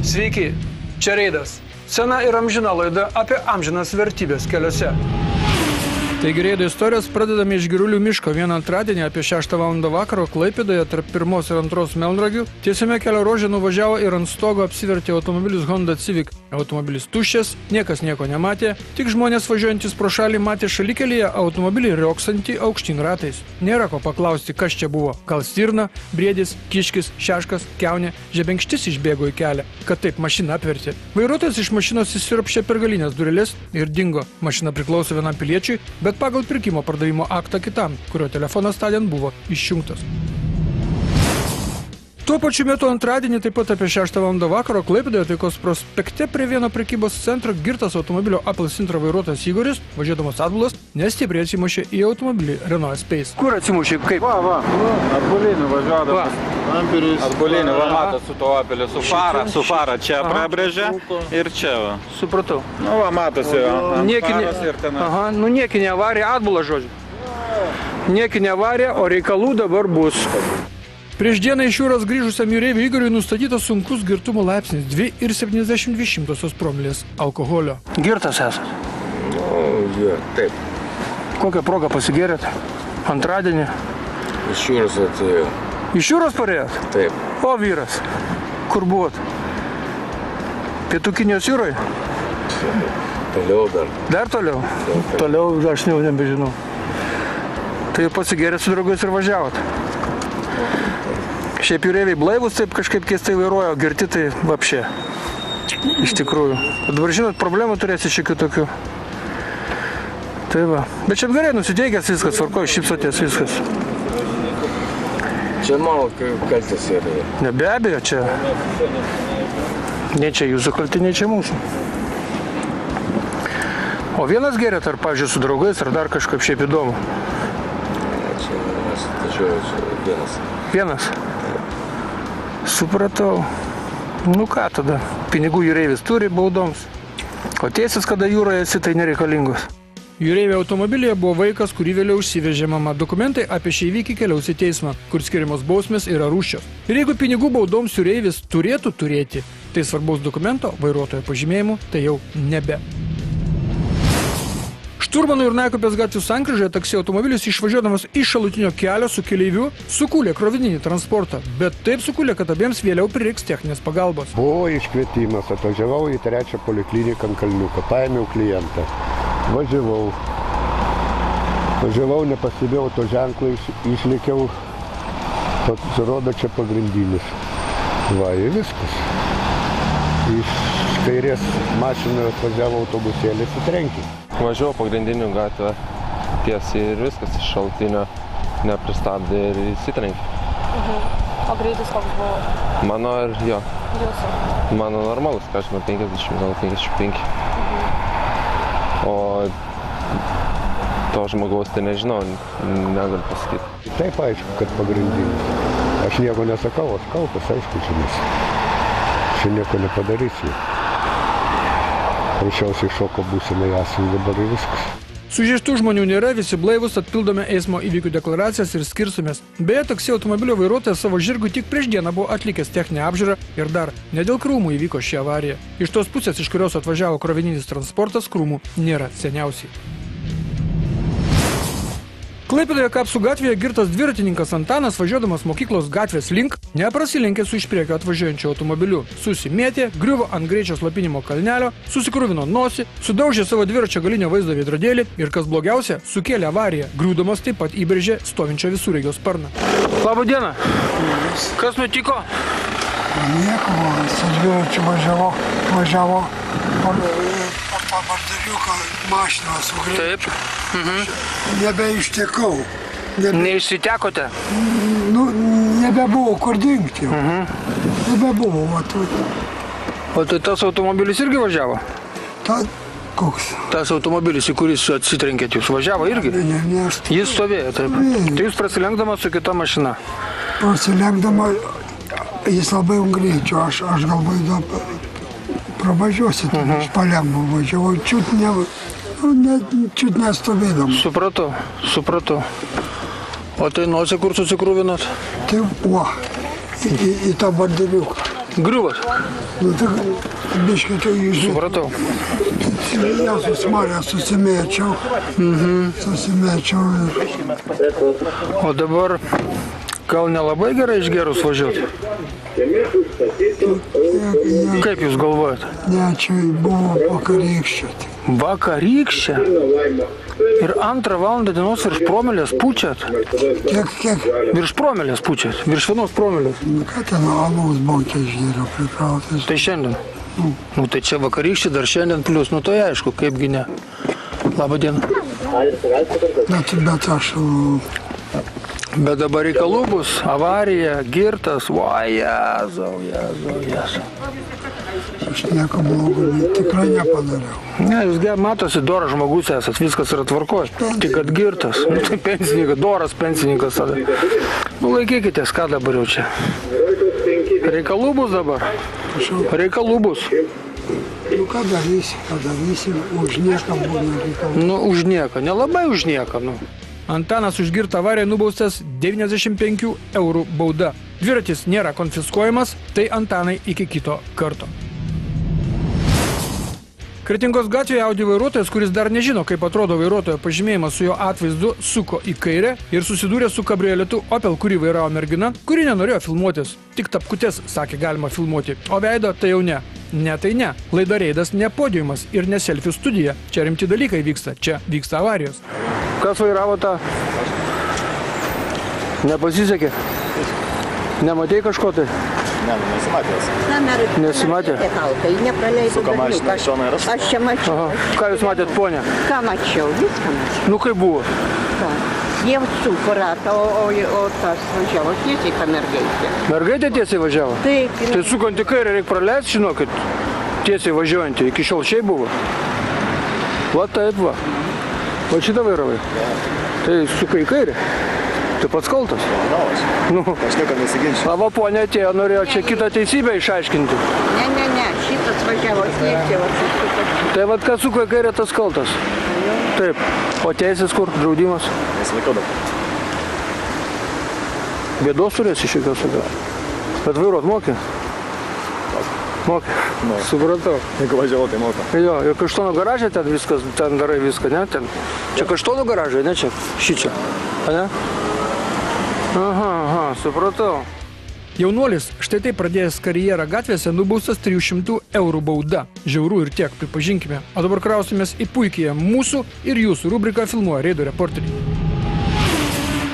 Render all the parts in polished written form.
Sveiki, čia Reidas. Sena ir amžina laida apie amžinas vertybės keliuose. Taigi Reido istorijos pradedame iš Girulių miško vieną antradienį apie 6 val. Vakaro Klaipėdoje tarp 1 ir 2 melnragių. Tiesiame kelio ruože nuvažiavo ir ant stogo apsivertė automobilis Honda Civic. Automobilis tuščias, niekas nieko nematė, tik žmonės važiuojantis pro šalį matė šalikelyje automobilį rioksantį aukštyn ratais. Nėra ko paklausti, kas čia buvo. Gal stirna, briedis, kiškis, šeškas, kiaunė, žebenkštis išbėgo į kelią, kad taip mašiną apvertė. Vairuotojas iš mašinos įsiropšė per galinės dureles ir dingo. Mašina priklauso vienam piliečiui, bet pagal pirkimo pardavimo aktą kitam, kurio telefonas tądien buvo išjungtas. Tuo pačiu metu antradienį taip pat apie 6 val. Vakaro Klaipėdoje Taikos prospekte prie vieno prekybos centro girtas automobilio Apple Sintra vairuotojas Igoris, važiuodamas atbulas, nestipriai atsimušė į automobilį Renault Space. Kur atsimušė? Kaip? Atbulinį važiuodamas. Atbulinį, matot, su to Apple, su fara čia prabrėžė ir čia va. Supratau. Nu, va, matosi, ant faros ir ten. Aha, nu niekinė avarija, atbulas žodžiu. Niekinė avarija, o reikalų dabar bus. Prieš dieną iš jūros grįžusiam jūreiviui Igoriui nustatytas sunkus girtumo laipsnis 2,72 promilės alkoholio. Girtas esat? Taip. Kokią progą pasigėrėt? Antradienį? Iš jūros atėjau. Iš jūros parėjot? Taip. O vyras, kur buvot? Pietų Kinijos jūroje? Toliau dar. Dar toliau? Taip. Toliau aš jau nebežinau. Tai pasigėrėt su draugais ir važiavot? Šiaip jūreiviai blaivus taip kažkaip keistai vairuoja, o girti tai vapšė. Iš tikrųjų. Dabar žinot, problemų turėsi šiokių tokių. Tai va. Bet šiaip gerai nusiteikęs viskas, tvarkoj, šypsotės viskas. Čia mano kaltis yra. Ne, be abejo, čia. Ne čia jūsų kalti, ne čia mūsų. O vienas gerėt, ar, pavyzdžiui, su draugais, ar dar kažkaip šiaip įdomu? Čia mes tačiau vienas. Vienas? Supratau. Nu ką tada? Pinigų jūreivis turi baudoms. O teisės, kada jūroje esi, tai nereikalingos. Jūreivio automobilyje buvo vaikas, kurį vėliau užsivežė mama. Dokumentai apie šį įvykį keliaus į teismą, kur skiriamos bausmės yra rūsčios. Ir jeigu pinigų baudoms jūreivis turėtų turėti, tai svarbaus dokumento, vairuotojo pažymėjimų, tai jau nebe. Šturmanų ir Naikupės gatvių sankryžoje taksi automobilis išvažiuodamas iš šalutinio kelio su keleiviu sukūlė krovininį transportą, bet taip sukūlė, kad abiems vėliau prireiks techninės pagalbos. Buvo iškvietimas, atvažiavau į 3 polikliniką ant Kalniuko, paėmiau klientą. Važiavau, nepastebėjau to ženklo, išlėkiau, pasirodo čia pagrindinis. Va, ir viskas. Iš kairės mašinoje atvažiavo autobusėlis į trenkį. Važiavau pagrindinių gatvę tiesiai ir viskas iš šaltinio nepristabdė ir įsitrenkė. O greitis koks buvo? Mano ir jo. Jūsų? Mano normalus, ką aš žinau, 50, gal 55. O to žmogaus tai nežinau, negaliu pasakyti. Taip aišku, kad pagrindinis. Aš nieko nesakau, aš kaltas, aišku, čia nieko nepadarysiu. Prašiausiai šoko būsenai esam dabar ir viskas. Sužeistų žmonių nėra, visi blaivus, atpildome eismo įvykių deklaracijas ir skirstumės. Beje, taksi automobilio vairuotojas savo žirgų tik prieš dieną buvo atlikęs techninę apžiūrą ir dar ne dėl krūmų įvyko ši avarija. Iš tos pusės, iš kurios atvažiavo krovininis transportas, krūmų nėra seniausiai. Klaipėdoje Kapsų gatvėje girtas dviratininkas Antanas, važiuodamas mokyklos gatvės link, neprasilenkė su iš priekio atvažiuojančiu automobiliu. Susimėtė, griuvo ant greičio slapinimo kalnelio, susikruvino nosį, sudaužė savo dviračio galinio vaizdo veidrodėlį ir, kas blogiausia, sukėlė avariją. Griūdamas taip pat įbrėžė stovinčio visureigio sparną. Labą dieną. Kas nutiko? Nieko, su dviračiu važiavo bardariuką mašiną sugrįžti. Taip. Nebeištekau. Neišsitekote? Nu, nebebuvo kur dingti. Nebebuvo. O tai tas automobilis irgi važiavo? Koks? Tas automobilis, į kuris atsitrenkėt, jūs važiavo irgi? Ne, Jis stovėjo, taip. Tai jūs prasilenkdamas su kita mašina? Prasilenkdama, jis labai greičio, aš galvoju, pravažiuosit, iš Palemų važiavau, čiut nestovėdama. Supratau. O tai nosį kur susikrūvinot? Tai, į tą bardariuką. Griuvas. Nu, tai biškai tai jūs. Supratau. Ja susimarė, susimėčiau. Susimėčiau ir... O dabar gal nelabai gerai išgerus važiuoti? Kaip jūs galvojate? Ne, čia buvo vakarykščia. Vakarykščia? Ir 2 valandą dienos virš promilės pučiat? Kiek? Virš promilės pučiat? Virš 1 promilės? Ką ten alaus bonkė išgėriau prikrautis? Tai šiandien? Nu tai čia vakarykščiai dar šiandien plius, nu tai aišku, kaipgi ne. Labą dieną. Bet aš... Bet dabar reikalų bus, avarija, girtas, o Jėzau. Aš nieko blogo tikrai nepadariau. Ne, jūs matosi, doras žmogus esat, viskas yra tvarkoj. Tik kad girtas, nu tai pensininkas, doras pensininkas tada. Nu laikykitės, ką dabar jau čia. Reikalų bus dabar. Reikalų bus. Nu ką darysi, už nieką būna reikalų. Nu už nieką, nelabai už nieką, nu. Antanas už girtą avariją nubaustas 95 eurų bauda. Dviratis nėra konfiskuojamas, tai Antanai iki kito karto. Kretingos gatvėje Audi vairuotojas, kuris dar nežino, kaip atrodo vairuotojo pažymėjimas su jo atvaizdu, suko į kairę ir susidūrė su kabrioletu Opel, kurį vairavo mergina, kuri nenorėjo filmuotis. Tik tapkutes, sakė, galima filmuoti, o veido tai jau ne. Ne tai ne. Laida Reidas ne podiumas ir ne selfių studija. Čia rimti dalykai vyksta, čia vyksta avarijos. Kas vairavo tą? Nepasisekė? Nematei kažko tai? Ne, nesimatęs. Nesimatė? Suka mašina, šona ir Aš čia mačiau. Aha. Ką jūs matėt, ponia? Ką mačiau? Viską mačiau. Nu kaip buvo? Ką? Jie suko ratą, o tas važiavo tiesiai tą mergaitę. Mergaitė tiesiai važiavo? Taip. Tai sukant į kairę reikia praleisti, žinokit, tiesiai važiuojantį. Iki šiol šiai buvo? Va taip va. Va šitą vairavai? Tai suka į kairę? Tai pats kaltas? Nu. Aš niekam nesiginčiu. Va ponia atėjo, norėjo čia kitą teisybę išaiškinti. Ne, šitas važiavo tiesiai. Tai vat kas suka į kairę, tas kaltas? Taip. O teisės kur? Draudimas? Nesilaikau dabar. Bėdos turėsi šiokios tokios. Bet vairuot moki? Moki. Supratau. Jeigu važiavau, tai moka. Jo, ir Kaštonų garaže ten viskas, ten darai viską, ne? Ten. Čia Kaštonų garažai, ne čia? Šičia. A ne? Aha, supratau. Jaunuolis, štai taip pradėjęs karjerą gatvėse, nubaustas 300 eurų bauda. Žiauru ir tiek, pripažinkime. O dabar krausimės į puikiąją mūsų ir jūsų rubriką filmuoja Reido reporteriai.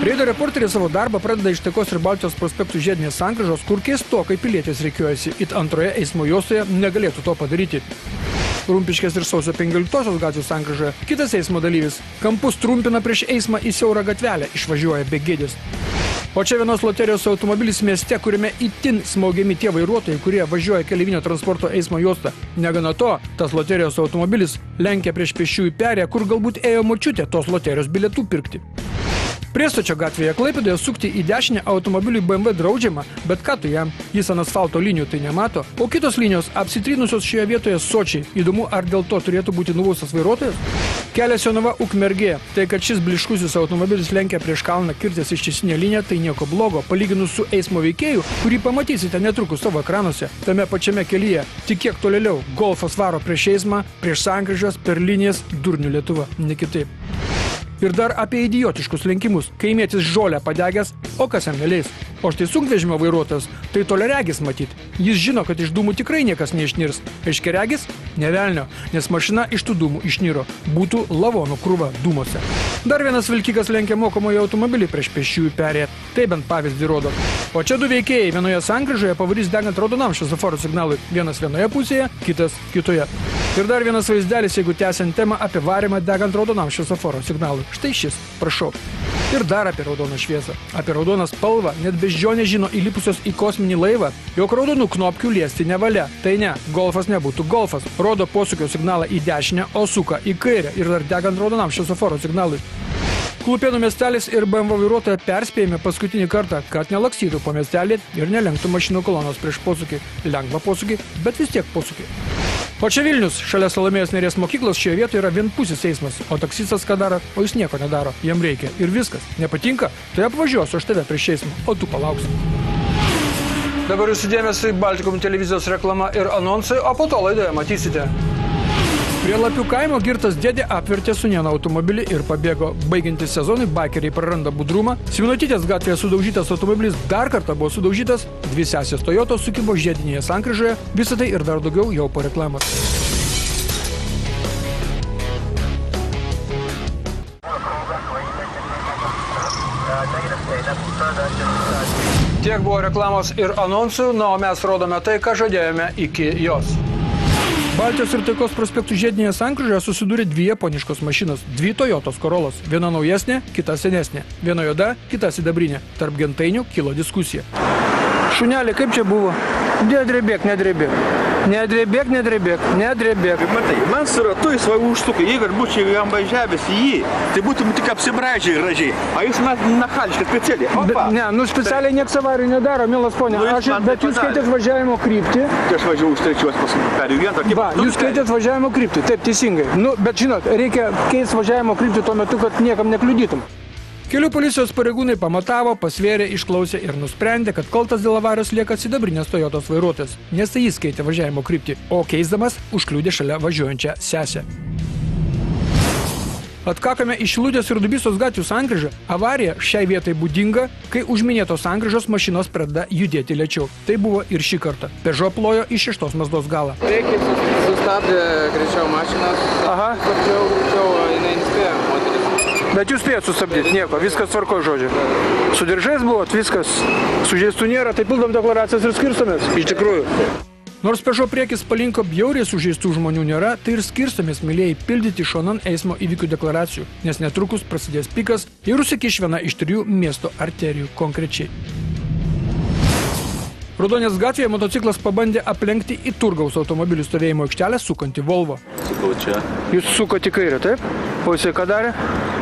Reido reporteriai savo darbą pradeda iš Tekos ir Baltijos prospektų žiedinės sankryžos, kur keistokai pilietės rikiuojasi, it antroje eismo juostoje negalėtų to padaryti. Rumpiškės ir Sausio 15 gatvės sankryžoje kitas eismo dalyvis kampus trumpina prieš eismą į siaurą gatvelę, išvažiuoja be gėdės. O čia vienos loterijos automobilis mieste, kuriame itin smaugiami tie vairuotojai, kurie važiuoja keleivinio transporto eismo juostą. Negana to, tas loterijos automobilis lenkia prieš pėsčiųjų perėją, kur galbūt ėjo močiutė tos loterijos bilietų pirkti. Priestočio gatvėje Klaipėdoje sukti į dešinę automobiliui BMW draudžiama, bet ką tu jam, jis ant asfalto linijų tai nemato, o kitos linijos apsitrynusios šioje vietoje sočiai. Įdomu, ar dėl to turėtų būti nubaustas vairuotojas? Kelias Jonava Ukmergė. Tai, kad šis bliškusis automobilis lenkia prieš kalną kirtęs ištisinę liniją, tai nieko blogo, palyginus su eismo veikėju, kurį pamatysite netrukus savo ekranuose, tame pačiame kelyje. Tik kiek tolėliau, Golfas varo prieš eismą, prieš sankryžas, per linijas, durnių Lietuva, ne kitaip. Ir dar apie idiotiškus lenkimus. Kaimietis žolę padegęs, o kas jam neleis. O štai sunkvežimio vairuotojas, tai toliaregis matyt. Jis žino, kad iš dūmų tikrai niekas neišnirs. Aiškiaregis? Ne velnio, nes mašina iš tų dūmų išniro. Būtų lavonų krūva dūmose. Dar vienas vilkikas lenkia mokomojo automobilį prieš pėsčiųjų perėją. Tai bent pavyzdį rodo. O čia du veikėjai vienoje sankryžoje pavarys degant raudonam šviesoforo signalui. Vienas vienoje pusėje, kitas kitoje. Ir dar vienas vaizdelis, jeigu tęsiant temą apie varymą degant raudonam šviesoforo signalui. Štai šis, prašau. Ir dar apie raudoną šviesą. Apie raudoną spalvą net beždžionė žino įlipusios į kosminį laivą, jog raudonų knopkių liesti nevalia. Tai ne, Golfas nebūtų Golfas. Rodo posūkio signalą į dešinę, o suka į kairę ir dar degant raudonam šviesoforo signalui. Klupėnų miestelis ir BMW vairuotoją perspėjame paskutinį kartą, kad nelakstytų po miestelį ir nelenktų mašinų kolonos prieš posūkį. Lengvą posūkį, bet vis tiek posūkį. O čia Vilnius, šalia Salomėjos Nėries mokyklos, šioje vietoje yra vienpusis eismas, o taksistas ką daro, o jis nieko nedaro, jam reikia ir viskas. Nepatinka, tai apvažiuosiu aš tave prieš eismą, o tu palauksi. Dabar jūsų dėmesį Baltikum televizijos reklama ir anonsai, o po to laidoje matysite. Prie Lapių kaimo girtas dėdė apvertė sunieną automobilį ir pabėgo. Baigiantis sezonui, baikeriai praranda budrumą. Simonotytės gatvėje sudaužytas automobilis dar kartą buvo sudaužytas. 2 sesės Toyotos sukibo žiedinėje sankryžoje. Visą tai ir dar daugiau jau po reklamos. Tiek buvo reklamos ir anonsų, o mes rodome tai, ką žadėjome iki jos. Baltijos ir Taikos prospektų žiedinėje sankryžoje susidūrė 2 japoniškos mašinos, 2 Toyotos Corollos, viena naujesnė, kita senesnė, viena juoda, kita sidabrinė. Tarp gentainių kilo diskusija. Šunelė, kaip čia buvo? Nedrebėk, nedrebėk. Nedrebėk, nedrebėk, nedrebėk. Matai, man su ratu jis va užsuka, jeigu ir būčiau jam važiavęs į jį, tai būtum tik apsibraidžiai gražiai. A jūs man nachališkai specialiai. Opa! Ne, nu specialiai nieks avarijų nedaro, mielas ponė. Bet jūs skaitėt važiavimo kryptį. Tai aš važiavau už 3 paskui perėjau vieną. Va, jūs skaitėt važiavimo kryptį, taip teisingai. Nu, bet žinot, reikia keisti važiavimo kryptį tuo metu, kad niekam nekliudytum. Kelių policijos pareigūnai pamatavo, pasvėrė, išklausė ir nusprendė, kad kaltas dėl avarijos lieka sidabrinės Toyotos vairuotojas, nes tai jis keitė važiavimo kryptį, o keisdamas užkliudė šalia važiuojančią sesę. Atkakame iš Šilutės ir Dubysos gatvių sankryžą. Avarija šiai vietai būdinga, kai už minėtos sankryžos mašinos pradeda judėti lėčiau. Tai buvo ir šį kartą. Peugeot plojo į 6 Mazdos galą. Priekį sustabdė greičiau mašinas. Aha. Greičiau jinai nespėjo moteris. Bet jūs spėjot sustabdyti, nieko, viskas tvarko žodžiu. Su diržais buvot, viskas. Sužeistų nėra, tai pildom deklaracijas ir skirstomės. Iš tikrųjų. Nors Peugeot priekis palinko, bjauriai sužeistų žmonių nėra, tai ir skirstomės, mylėjai, pildyti šonan eismo įvykių deklaracijų, nes netrukus prasidės pikas ir užsikiš viena iš 3 miesto arterijų konkrečiai. Raudonės gatvėje motociklas pabandė aplenkti į Turgaus automobilių stovėjimo aikštelę sukantį Volvo. Sukau čia. Jūs sukot į kairę, taip? O jisai ką darė?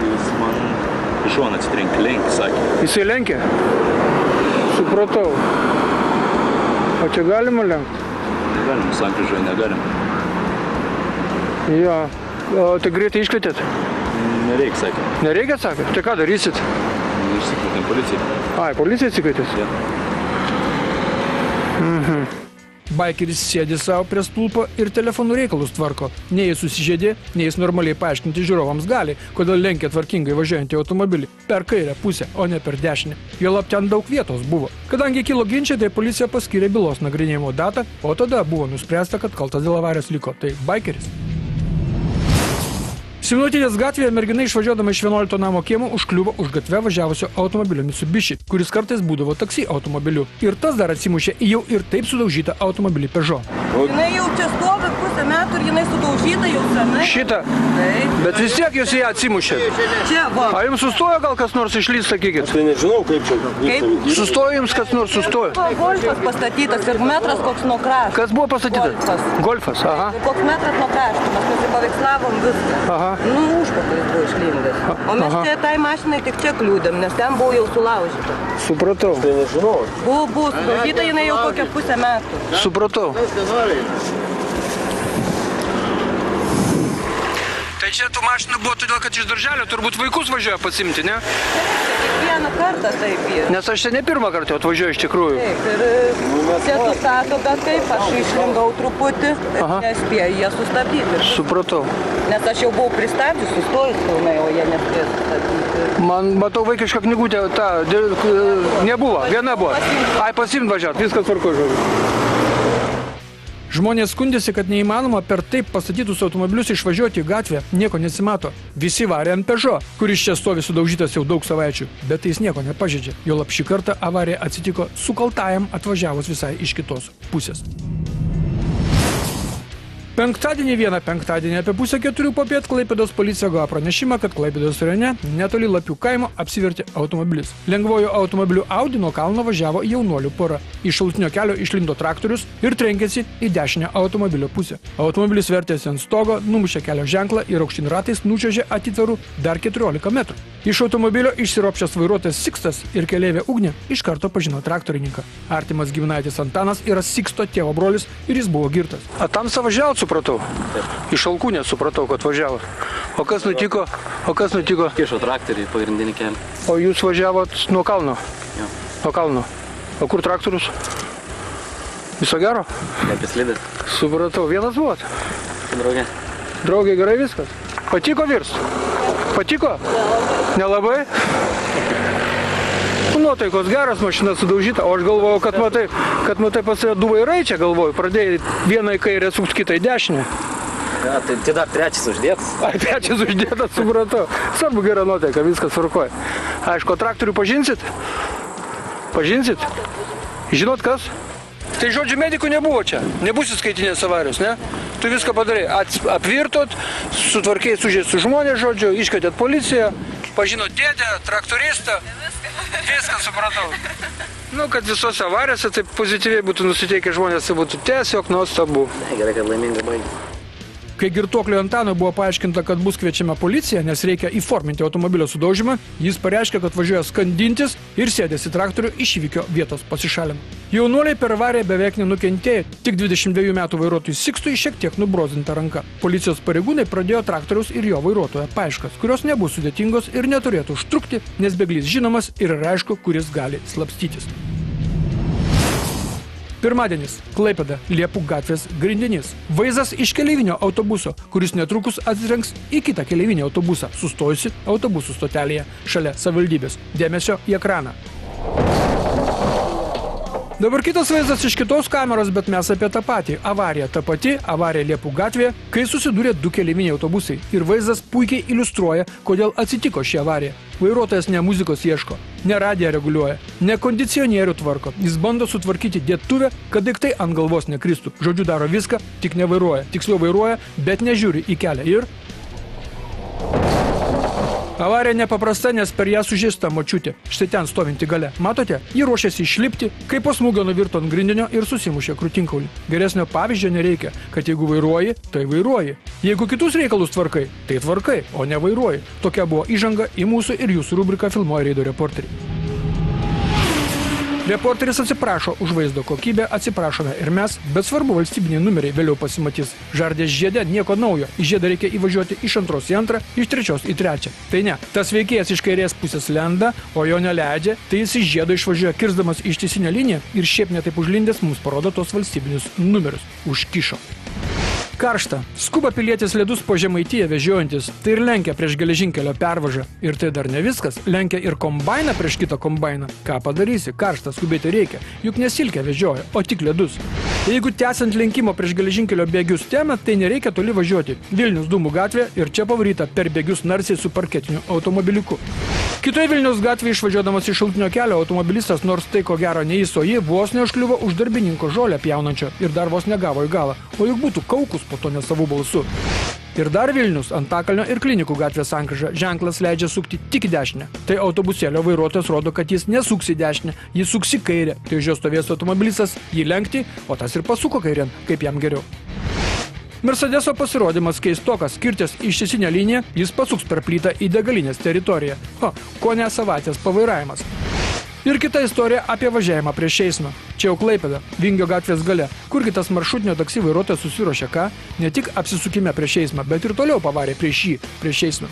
Jis man iš šoną atsitrenkė, lenkė, sakė. Jisai lenkė? Supratau. O čia galima lenkti? Negalim, sankryžoje negalim. Jo. O tai greitai iškvietėt? Nereikia, sakė. Nereikia, sakė? Tai ką darysit? Išsikvietėm policiją. Ai, policija atsikvietės? Ja. Baikeris sėdi savo prie stulpo ir telefonų reikalus tvarko. Nei jis susižeidė, nei jis normaliai paaiškinti žiūrovams gali, kodėl lenkia tvarkingai važiuojantį automobilį per kairę pusę, o ne per dešinę. Juolab ten daug vietos buvo. Kadangi kilo ginčiai, tai policija paskyrė bylos nagrinėjimo datą, o tada buvo nuspręsta, kad kaltas dėl avarijos liko. Tai baikeris. Simonotytės gatvėje mergina išvažiuodama iš 11 namo kiemo užkliuvo už gatvę važiavusio automobilio Mitsubishi, kuris kartais būdavo taksi automobiliu. Ir tas dar atsimušė į jau ir taip sudaužytą automobilį Peugeot. Jinai jau čia stovi pusę metų ir jinai sudaužyta jau senai. Šitą? Taip. Bet vis tiek jūs į ją atsimušė. Čia, va. A jums sustojo gal kas nors išlys, sakykit? Tai nežinau, kaip čia. Kaip? Sustojo jums kas nors sustojo? Golfas pastatytas ir metras koks nuo krašto. Kas buvo pastatytas? Golfas. Golfas, aha. Koks metras nuo krašto, mes nusipaveikslavom viską. Aha. Nu, užpakalis buvo išlindas. O mes čia tai mašinai tik čia kliūdėm, nes ten buvo jau sulaužyta. Supratau. Tai nežinau. Buvo sudaužyta jinai jau kokią pusę metų. Supratau. Tai čia tų mašinų buvo todėl, kad iš darželio turbūt vaikus važiuoja pasimti, ne? Kiekvieną kartą taip yra. Nes aš čia ne pirmą kartą atvažiuoju iš tikrųjų. Taip, ir čia sustato, bet kaip, aš išlindau truputį, nespėjau jie sustabdyti. Supratau. Nes aš jau buvau pristabdžius, sustojus pilnai, o jie nespėjo sustabdyti. Man, matau, vaikišką knygutę, nebuvo, viena buvo. Ai, pasimt važiuot, viskas tvarko žodžiu. Žmonės skundėsi, kad neįmanoma per taip pastatytus automobilius išvažiuoti į gatvę, nieko nesimato. Visi varė ant Peugeot, kuris čia stovi sudaužytas jau daug savaičių, bet jis nieko nepažeidžia. Juolab šį kartą avarija atsitiko su kaltajam atvažiavus visai iš kitos pusės. Vieną penktadienį apie 3:30 popiet Klaipėdos policija gavo pranešimą, kad Klaipėdos rajone netoli Lapių kaimo apsivertė automobilis. Lengvojo automobiliu Audi nuo kalno važiavo jaunuolių pora. Iš šalutinio kelio išlindo traktorius ir trenkėsi į dešinę automobilio pusę. Automobilis vertėsi ant stogo, numušė kelio ženklą ir aukštyn ratais nučiuožė atitvarų dar 14 metrų. Iš automobilio išsiropšęs vairuotojas Sikstas ir keleivė Ugnė iš karto pažino traktorininką. Artimas giminaitis Antanas yra Siksto tėvo brolis ir jis buvo girtas. A tam savažiavot, supratau? Iš Alkūnės supratau, kad važiavot. O kas nutiko? Kišo traktorių į pagrindinį kelią. O jūs važiavot nuo kalno? Jo. Nuo kalno. O kur traktorius? Viso gero? Neprislydęs. Supratau, vienas buvot? Draugė. Draugė, gerai viskas. Patiko virst? Patiko? Nelabai? Nuotaikos geras, mašina sudaužyta, o aš galvojau, kad matai pas save du vairai čia galvoju. Pradėjai vieną į kairę sukt, kitą į dešinę. Ja, tai dar trečias uždėtas. Trečias uždėtas, supratau. Svarbu gera nuotaika, viskas tvarkoja. Aišku, traktorių pažinsit? Pažinsit? Žinot kas? Tai žodžiu, medikų nebuvo čia. Nebus įskaitinės avarijos, ne? Tu viską padarai. Apvirtot, sutvarkėjai sužeistus žmonės, žodžiu, iškvietėt policiją, pažinot dėdę, traktoristą. Viską supratau. Nu, kad visose avarijose taip pozityviai būtų nusiteikę žmonės, tai būtų tiesiog nuostabu. Gerai, kad laimingai baigė. Kai girtuokliui Antanui buvo paaiškinta, kad bus kviečiama policija, nes reikia įforminti automobilio sudaužymą, jis pareiškė, kad važiuoja skandintis ir sėdės į traktorių iš įvykio vietos pasišalino. Jaunuoliai per avariją beveik nenukentėjo, tik 22 metų vairuotojui Sikstui šiek tiek nubrozinta ranka. Policijos pareigūnai pradėjo traktoriaus ir jo vairuotojo paieškas, kurios nebus sudėtingos ir neturėtų užtrukti, nes bėglys žinomas ir aišku, kuris gali slapstytis. Pirmadienis. Klaipėda. Liepų gatvės grindinys. Vaizdas iš keleivinio autobuso, kuris netrukus atsirenks į kitą keleivinį autobusą, sustojusi autobusų stotelėje šalia savivaldybės. Dėmesio į ekraną. Dabar kitas vaizdas iš kitos kameros, bet mes apie tą patį. Avarija ta pati, avarija Liepų gatvėje, kai susidūrė du keleiviniai autobusai. Ir vaizdas puikiai iliustruoja, kodėl atsitiko ši avarija. Vairuotojas ne muzikos ieško, ne radiją reguliuoja, ne kondicionierių tvarko. Jis bando sutvarkyti dėtuvę, kad daiktai ant galvos nekristų. Žodžiu, daro viską, tik nevairuoja. Tiksliau vairuoja, bet nežiūri į kelią. Ir avarija nepaprasta, nes per ją sužeista močiutė. Štai ten stovinti gale. Matote, ji ruošiasi išlipti, kai po smūgio nuvirto ant grindinio ir susimušė krūtinkaulį. Geresnio pavyzdžio nereikia, kad jeigu vairuoji, tai vairuoji. Jeigu kitus reikalus tvarkai, tai tvarkai, o ne vairuoji. Tokia buvo įžanga į mūsų ir jūsų rubriką Filmuoja Reido reporteriai. Reporteris atsiprašo už vaizdo kokybę, atsiprašome ir mes, bet svarbu valstybiniai numeriai vėliau pasimatys. Žardės žiede nieko naujo. Į žiedą reikia įvažiuoti iš antros į antrą, iš trečios į trečią. Tai ne, tas veikėjas iš kairės pusės lenda, o jo neleidžia, tai jis iš žiedo išvažiuoja kirsdamas ištisinę liniją ir šiaip netaip užlindęs mums parodo tos valstybinius numerius. Užkišo. Karšta. Skuba pilietis ledus po Žemaitiją vežiojantis, tai ir lenkia prieš geležinkelio pervažą. Ir tai dar ne viskas, lenkia ir kombainą prieš kitą kombainą. Ką padarysi, karšta, skubėti reikia, juk nesilkę vežioja, o tik ledus. Jeigu tęsiant lenkimo prieš geležinkelio bėgius temą, tai nereikia toli važiuoti. Vilnius Dūmų gatvė ir čia pavaryta per bėgius narsiai su parketiniu automobiliuku. Kitoje Vilniaus gatvėje išvažiuodamas iš šaltinio kelio automobilistas, nors tai ko gero neįs, o ji vos neužkliuvo už darbininko žolę pjaunančio ir dar vos negavo į galą, o juk būtų kaukus po to nesavų balsų. Ir dar Vilnius, Antakalnio ir Klinikų gatvės sankryža, ženklas leidžia sukti tik į dešinę. Tai autobusėlio vairuotojas rodo, kad jis nesuks į dešinę, jis suks į kairę. Tai už jo stovės automobilistas jį lenkti, o tas ir pasuko kairėn, kaip jam geriau. Mercedeso pasirodymas keistokas, kirtęs ištisinę liniją, jis pasuks per plytą į degalinės teritoriją. Ko ne savaitės pavairavimas. Ir kita istorija apie važiavimą prieš eismą. Čia jau Klaipėda, Vingio gatvės gale, kur kitas maršrutinio taksi vairuotojas susiruošė ką, ne tik apsisukime prieš eismą, bet ir toliau pavarė prieš jį, prieš eismą.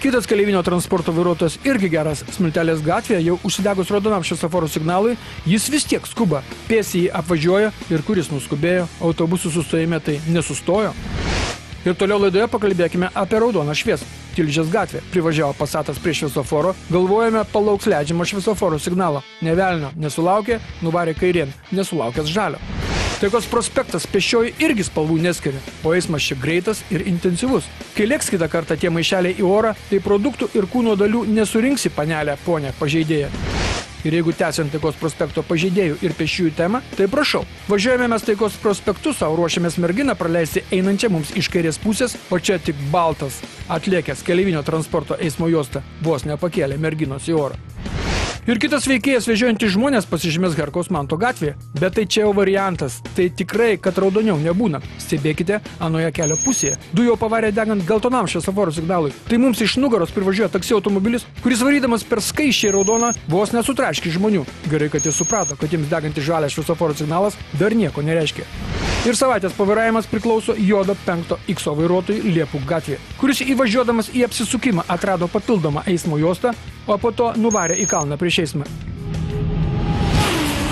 Kitas keleivinio transporto vairuotojas irgi geras. Smiltelės gatvėje jau užsidegus raudonam šviesoforo signalui, jis vis tiek skuba. Pėsiai jį apvažiuoja ir kuris nuskubėjo, autobusų sustojime tai nesustojo. Ir toliau laidoje pakalbėkime apie raudoną šviesą. Tilžės gatvė. Privažiavo Passatas prie šviesoforo, galvojame palauks leidžiamą šviesoforo signalą. Nė velnio, nesulaukė, nuvarė kairėn, nesulaukęs žalio. Taikos prospektas pėsčioji irgi spalvų neskiria, o eismas čia greitas ir intensyvus. Kai lėks kitą kartą tie maišeliai į orą, tai produktų ir kūno dalių nesurinksi, panelė, ponė, pažeidėja. Ir jeigu tęsiant Taikos prospekto pažeidėjų ir pėsčiųjų temą, tai prašau. Važiuojame mes Taikos prospektu, savo ruošiamės merginą praleisti einančią mums iš kairės pusės, o čia tik baltas, atlėkęs keleivinio transporto eismo juosta, vos nepakėlė merginos į orą. Ir kitas veikėjas vežiojantis žmonės pasižymės Herkaus Manto gatvėje. Bet tai čia jau variantas. Tai tikrai, kad raudoniau nebūna. Stebėkite anoje kelio pusėje. Du jau pavarė degant geltonam šviesoforo signalui. Tai mums iš nugaros privažiuoja taksi automobilis, kuris varydamas per skaisčiai raudoną vos nesutraškė žmonių. Gerai, kad jis suprato, kad jiems degantis žalias šviesoforo signalas dar nieko nereiškia. Ir savaitės pavairavimas priklauso Jodo 5X vairuotojui Liepų gatvėje, kuris įvažiuodamas į apsisukimą atrado papildomą eismo juostą, o po to nuvarė į kalną prieš eismą.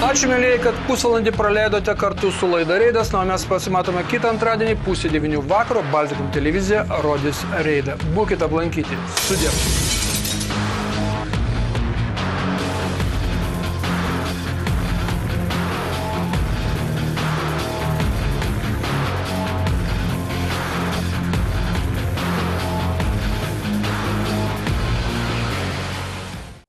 Ačiū, mėlyjei, kad pusvalandį praleidote kartu su laida Reidas, na, o mes pasimatome kitą antradienį 8:30 vakaro. Baltikum televizija rodys Reidą. Būkite aplankyti. Sudie.